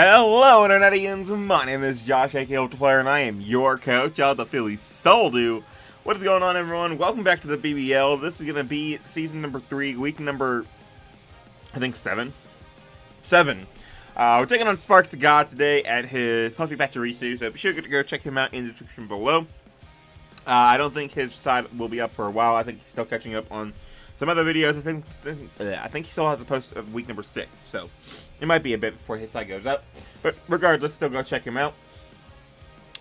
Hello, Internetians! My name is Josh, aka ultraplayer, and I am your coach of the Philly Soldo. What is going on, everyone? Welcome back to the BBL. This is going to be season number 3, week number, I think, 7. We're taking on SparksTheGod today at his Puffy Pachirisu, so be sure to go check him out in the description below. I don't think his side will be up for a while. I think he's still catching up on some other videos. I think he still has a post of week number 6, so it might be a bit before his side goes up. But regardless, still go check him out.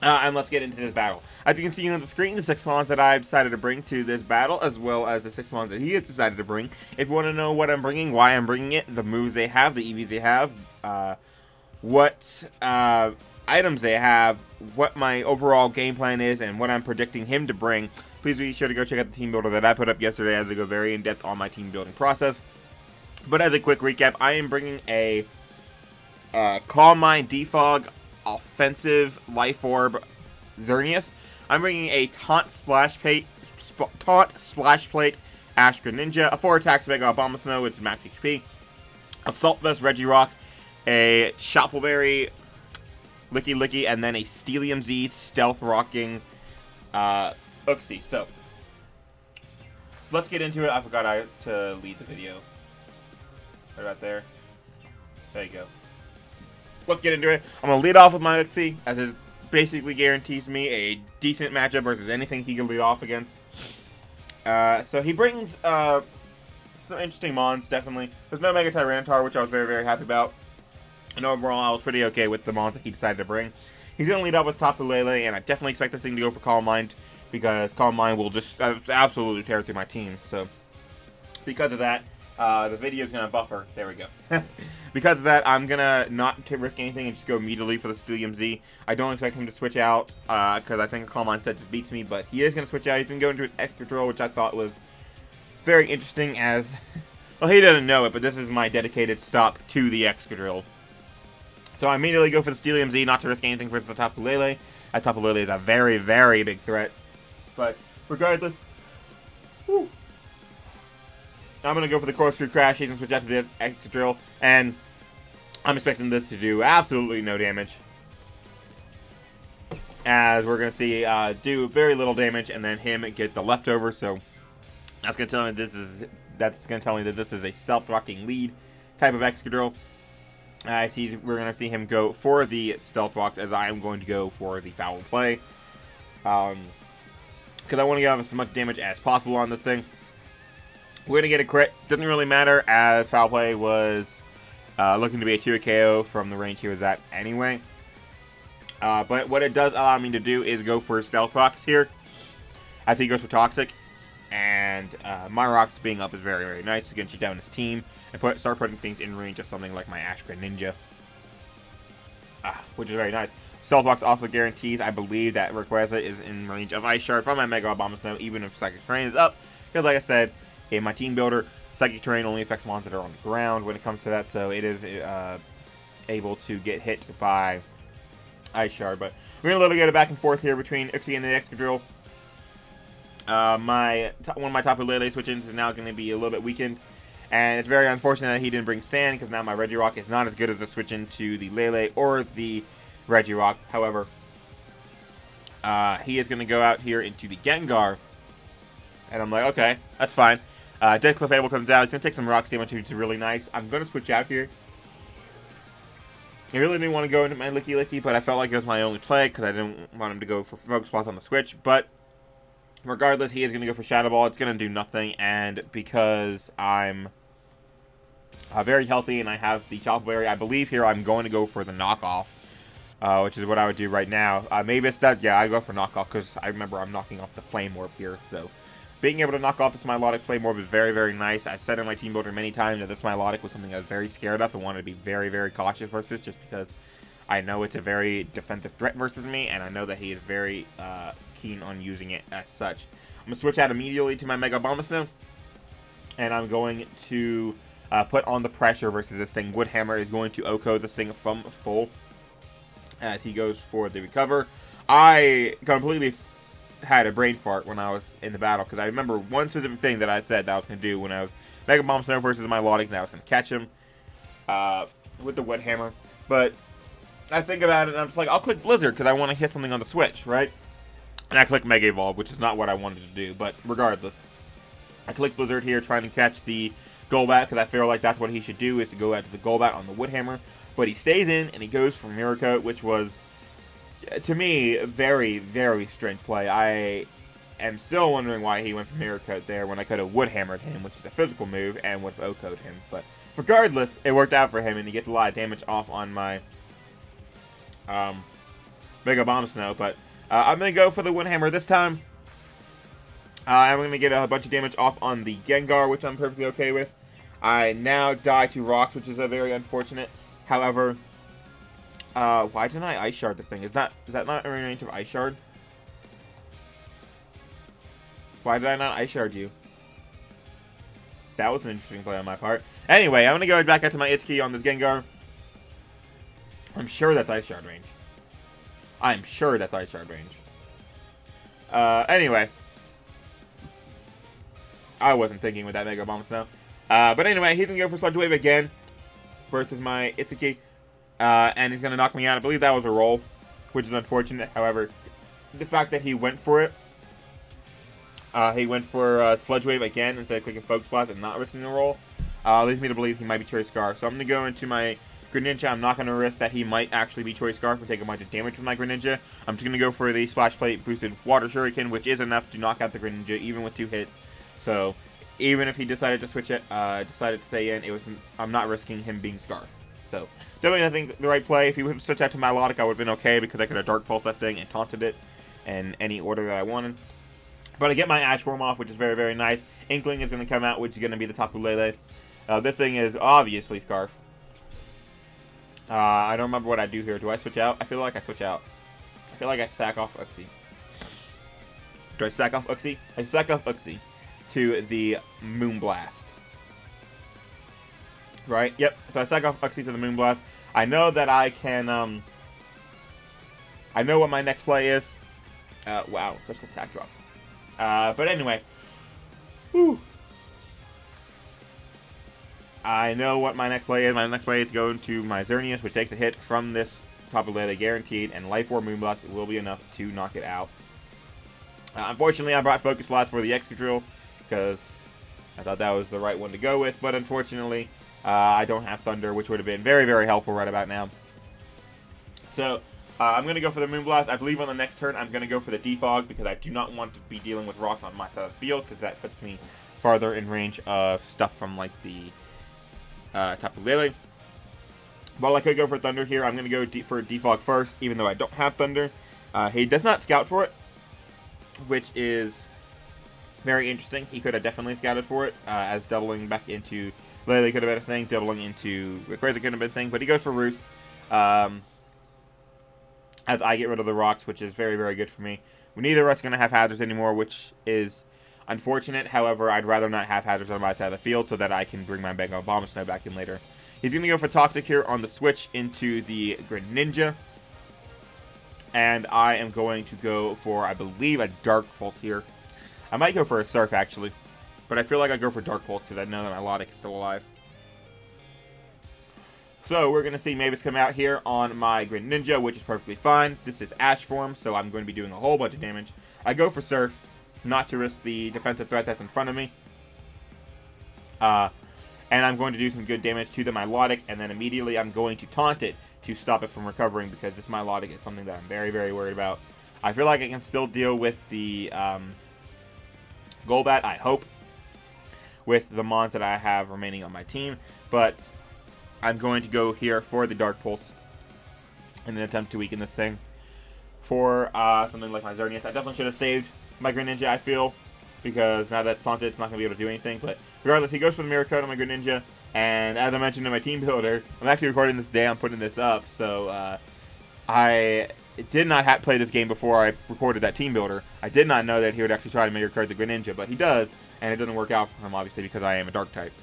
And let's get into this battle. As you can see on the screen, the 6 mons that I've decided to bring to this battle, as well as the 6 mons that he has decided to bring. If you want to know what I'm bringing, why I'm bringing it, the moves they have, the EVs they have, what items they have, what my overall game plan is, and what I'm predicting him to bring, please be sure to go check out the team builder that I put up yesterday as I go very in-depth on my team building process. But as a quick recap, I am bringing a Calm Mind Defog Offensive Life Orb Xerneas. I'm bringing a Taunt Splash Plate Ash Greninja, a 4 attacks Mega Obama Snow, which is max HP, Assault Vest Regirock, a Choppleberry Licky, and then a Steelium Z Stealth Rocking Uxie. So let's get into it. I forgot to lead the video. Right there. There you go. Let's get into it. I'm going to lead off with my Uxie, as it basically guarantees me a decent matchup versus anything he can lead off against. So he brings some interesting mons, definitely. There's no Mega Tyranitar, which I was very, very happy about. And overall, I was pretty okay with the mons that he decided to bring. He's going to lead off with Tapu Lele, and I definitely expect this thing to go for Calm Mind, because Calm Mind will just absolutely tear through my team. So because of that, the video is going to buffer. There we go. Because of that, I'm going to not risk anything and just go immediately for the Steelium Z. I don't expect him to switch out, because I think Calm Mind set just beats me, but he is going to switch out. He's going to go into an extra drill, which I thought was very interesting as... well, he doesn't know it, but this is my dedicated stop to the Excadrill. So I immediately go for the Steelium Z, not to risk anything versus the Tapu Lele. That Tapu Lele is a very, very big threat. But regardless, whew, I'm going to go for the Corkscrew Crash. He's going to switch out to the Excadrill, and I'm expecting this to do absolutely no damage. As we're going to see do very little damage, and then him get the leftover. So that's going to tell me that this is a stealth rocking lead type of Excadrill. We're going to see him go for the Stealth Rocks, as I am going to go for the Foul Play. Because I want to get off as much damage as possible on this thing. We're going to get a crit. Doesn't really matter, as Foul Play was looking to be a 2 KO from the range he was at anyway. But what it does allow me to do is go for Stealth Rocks here, as he goes for Toxic. And my Rocks being up is very, very nice. It's going to shut down his team and start putting things in range of something like my Ash Greninja, which is very nice. Stealth Rocks also guarantees, I believe, that Rayquaza is in range of Ice Shard from my Mega Obama Snow, even if Psychic Terrain is up. Because, like I said, in my team builder, Psychic Terrain only affects mons that are on the ground when it comes to that, so it is able to get hit by Ice Shard. But we're going to get a back and forth here between Uxie and the Excadrill. One of my Tapu Lele switch-ins is now going to be a little bit weakened. And it's very unfortunate that he didn't bring Sand, because now my Regirock is not as good as the switch-in to the Lele or the Regirock. However, he is going to go out here into the Gengar. And I'm like, okay, that's fine. Dead Cliff Able comes out. He's going to take some Rock damage, which is really nice. I'm going to switch out here. I really didn't want to go into my Licky, but I felt like it was my only play, because I didn't want him to go for Focus Spots on the switch. But regardless, he is going to go for Shadow Ball. It's going to do nothing, and because I'm very healthy and I have the Choppleberry, I believe here I'm going to go for the knockoff, which is what I would do right now. Maybe it's that, yeah, I go for knockoff, because I remember I'm knocking off the Flame Orb here, so being able to knock off this Milotic Flame Orb is very, very nice. I said in my team builder many times that this Milotic was something I was very scared of and wanted to be very, very cautious versus, just because I know it's a very defensive threat versus me, and I know that he is very keen on using it as such. I'm going to switch out immediately to my Mega Abomasnow, and I'm going to put on the pressure versus this thing. Wood Hammer is going to OHKO this thing from full as he goes for the recover. I completely had a brain fart when I was in the battle, because I remember one specific thing that I said that I was going to do when I was Mega Bomb Snow versus Milotic, and I was going to catch him with the Wood Hammer. But I think about it, and I'm just like, I'll click Blizzard, because I want to hit something on the Switch, right? And I click Mega Evolve, which is not what I wanted to do, but regardless. I click Blizzard here, trying to catch the Golbat, because I feel like that's what he should do, is to go after the Golbat on the Woodhammer. But he stays in, and he goes for Mirror Coat, which was, to me, very, very strange play. I am still wondering why he went for Mirror Coat there when I could have Woodhammered him, which is a physical move, and would have O-Coat him. But regardless, it worked out for him, and he gets a lot of damage off on my Mega Bomb Snow. But I'm going to go for the Woodhammer this time. I'm going to get a bunch of damage off on the Gengar, which I'm perfectly okay with. I now die to Rocks, which is a very unfortunate. However, why didn't I Ice Shard this thing? Is that not in range of Ice Shard? Why did I not Ice Shard you? That was an interesting play on my part. Anyway, I'm going to go back out to my Itsuki on this Gengar. I'm sure that's Ice Shard range. I'm sure that's Ice Shard range. Anyway. I wasn't thinking with that Mega Bomb Snow. But anyway, he's going to go for Sludge Wave again versus my Itsuki. And he's going to knock me out. I believe that was a roll, which is unfortunate. However, the fact that he went for it, he went for Sludge Wave again instead of clicking Focus Blast and not risking a roll, leads me to believe he might be Choice Scarf. So I'm going to go into my Greninja. I'm not going to risk that he might actually be Choice Scarf and take a bunch of damage with my Greninja. I'm just going to go for the Splash Plate boosted Water Shuriken, which is enough to knock out the Greninja even with 2 hits. So even if he decided to switch it, decided to stay in, I'm not risking him being Scarf. So definitely I think the right play. If he would have switched out to Milotic, I would have been okay because I could have Dark Pulse that thing and taunted it in any order that I wanted. But I get my Ash Form off, which is very, very nice. Inkling is going to come out, which is going to be the Tapu Lele. This thing is obviously Scarf. I don't remember what I do here. Do I switch out? I feel like I switch out. I feel like I sack off Uxie. Do I sack off Uxie? I sack off Uxie to the Moonblast. Right? Yep. So I sack off Uxie to the Moonblast. I know that I can, I know what my next play is. Wow. Special attack drop. But anyway. Whew. I know what my next play is. My next play is going to my Xerneas, which takes a hit from this Tapu Lele guaranteed, and Life Orb Moonblast will be enough to knock it out. Unfortunately, I brought Focus Blast for the Excadrill, because I thought that was the right one to go with, but unfortunately, I don't have Thunder, which would have been very, very helpful right about now. So, I'm going to go for the Moonblast. I believe on the next turn, I'm going to go for the Defog, because I do not want to be dealing with rocks on my side of the field, because that puts me farther in range of stuff from, like, the Tapu Lele. While I could go for Thunder here, I'm going to go for Defog first, even though I don't have Thunder. He does not scout for it, which is very interesting. He could have definitely scouted for it, as doubling back into Lele could have been a thing, doubling into Rayquaza could have been a thing, but he goes for Roost, as I get rid of the rocks, which is very, very good for me. Neither of us are going to have hazards anymore, which is unfortunate. However, I'd rather not have hazards on my side of the field so that I can bring my Mega Bomb Snow back in later. He's going to go for Toxic here on the switch into the Greninja. And I am going to go for, I believe, a Dark Pulse here. I might go for a Surf, actually. But I feel like I go for Dark Pulse because I know that my Milotic is still alive. So we're going to see Mavis come out here on my Greninja, which is perfectly fine. This is Ash form, so I'm going to be doing a whole bunch of damage. I go for Surf, not to risk the defensive threat that's in front of me. And I'm going to do some good damage to the Milotic, and then immediately I'm going to taunt it to stop it from recovering, because this Milotic is something that I'm very, very worried about. I feel like I can still deal with the Golbat, I hope, with the Mons that I have remaining on my team, but I'm going to go here for the Dark Pulse in an attempt to weaken this thing. For something like my Xerneas, I definitely should have saved my Greninja, I feel, because now that it's taunted, it's not going to be able to do anything. But regardless, he goes for the Mirror Coat on my Greninja, and as I mentioned in my team builder, I'm actually recording this day, I'm putting this up, so I did not play this game before I recorded that team builder. I did not know that he would actually try to Mirror Coat the Greninja, but he does, and it doesn't work out for him, obviously, because I am a Dark type.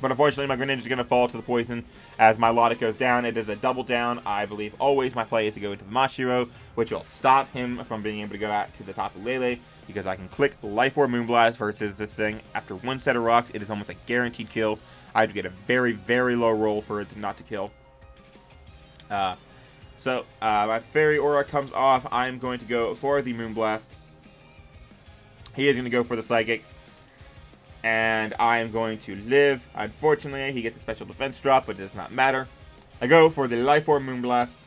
But unfortunately, my Greninja is going to fall to the poison as my Milotic goes down. It is a double down. I believe always my play is to go into the Mashiro, which will stop him from being able to go out to the Tapu Lele, because I can click Life Orb Moonblast versus this thing. After one set of rocks, it is almost a guaranteed kill. I have to get a very, very low roll for it not to kill. So, my Fairy Aura comes off. I'm going to go for the Moonblast. He is going to go for the Psychic. And I am going to live. Unfortunately, he gets a special defense drop, but it does not matter. I go for the Life Orb Moonblast.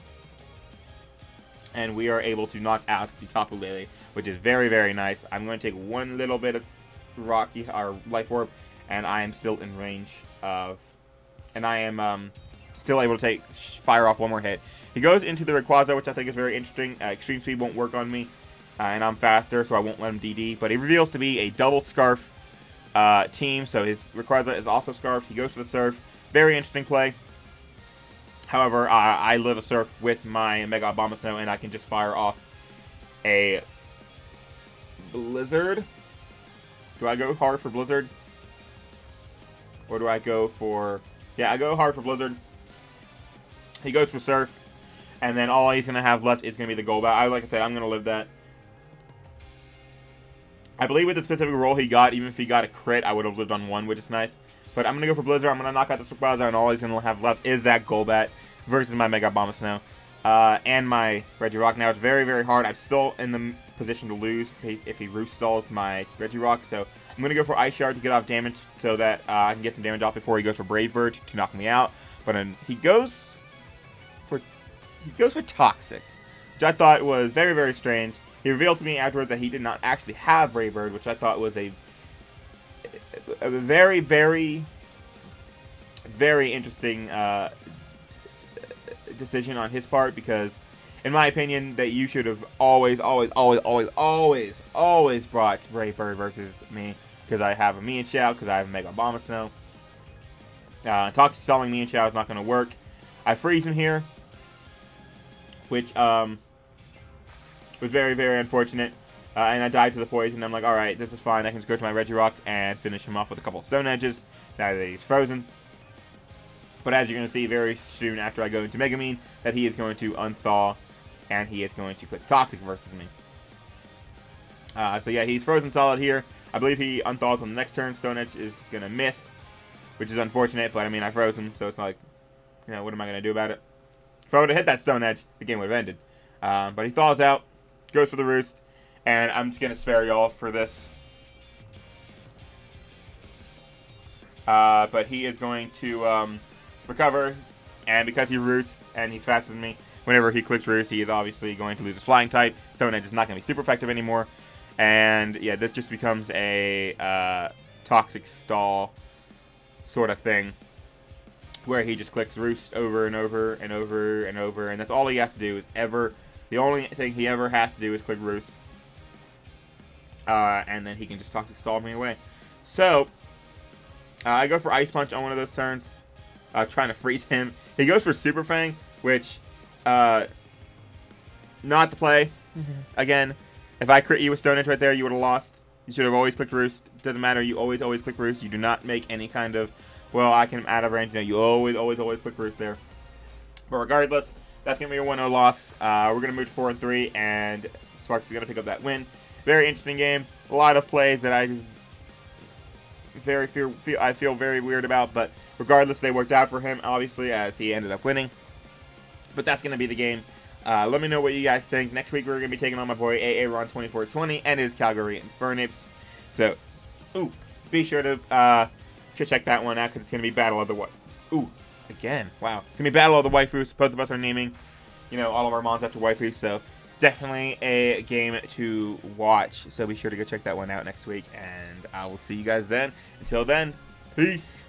And we are able to knock out the Tapu Lele, which is very, very nice. I'm going to take one little bit of Rocky, or Life Orb, and I am still in range of... And I am still able to fire off one more hit. He goes into the Rayquaza, which I think is very interesting. Extreme Speed won't work on me, and I'm faster, so I won't let him DD. But he reveals to be a double Scarf team, so his Rayquaza is also Scarfed. He goes for the Surf. Very interesting play. However, I live a Surf with my Mega Abomasnow, and I can just fire off a Blizzard. Do I go hard for Blizzard? Or do I go for... Yeah, I go hard for Blizzard. He goes for Surf. And then all he's going to have left is going to be the Golbat. Like I said, I'm going to live that. I believe with the specific roll he got, even if he got a crit, I would have lived on one, which is nice. But I'm going to go for Blizzard. I'm going to knock out the Rayquaza, and all he's going to have left is that Golbat versus my Mega Abomasnow and my Regirock. Now, it's very, very hard. I'm still in the position to lose if he Roost Stalls my Regirock. So I'm going to go for Ice Shard to get off damage so that I can get some damage off before he goes for Brave Bird to knock me out. But then he goes for Toxic, which I thought was very, very strange. He revealed to me afterwards that he did not actually have Brave Bird, which I thought was a very, very, very interesting decision on his part, because in my opinion that you should have always brought Brave Bird versus me, because I have a MattOshea, because I have a Mega Abomasnow. Toxic Stalling MattOshea is not going to work. I freeze him here, which was very, very unfortunate. And I died to the poison. I'm like, alright, this is fine. I can just go to my Regirock and finish him off with a couple of Stone Edges now that he's frozen. But as you're going to see very soon after I go into Megamine, that he is going to unthaw, and he is going to put Toxic versus me. So yeah, he's frozen solid here. I believe he unthaws on the next turn. Stone Edge is going to miss, which is unfortunate, but I mean, I froze him, so it's like, you know, what am I going to do about it? If I would have hit that Stone Edge, the game would have ended. But he thaws out, goes for the Roost, and I'm just going to spare y'all for this. But he is going to recover, and because he Roosts, and he's faster than me, whenever he clicks Roost, he is obviously going to lose his Flying type. Stone Edge is not going to be super effective anymore. And yeah, this just becomes a Toxic Stall sort of thing, where he just clicks Roost over and over and over and over, and that's all he has to do. The only thing he ever has to do is click Roost. And then he can just Toxic Stall me away. So, I go for Ice Punch on one of those turns, trying to freeze him. He goes for Super Fang, which, not the play. Again, if I crit you with Stone Edge right there, you would have lost. You should have always clicked Roost. Doesn't matter, you always click Roost. You do not make any kind of, well, I can out of range. No, you always click Roost there. But regardless, that's going to be a 1-0 loss. We're going to move to 4-3, and Sparks is going to pick up that win. Very interesting game. A lot of plays that I feel very weird about, but regardless, they worked out for him, obviously, as he ended up winning. But that's going to be the game. Let me know what you guys think. Next week, we're going to be taking on my boy Aaron2420 and his Calgary Infernape. So, be sure to check that one out, because it's going to be Battle of the again, wow. It's going to be Battle of the Waifus. Both of us are naming, you know, all of our mons after waifus, so definitely a game to watch. So be sure to go check that one out next week, and I will see you guys then. Until then, peace.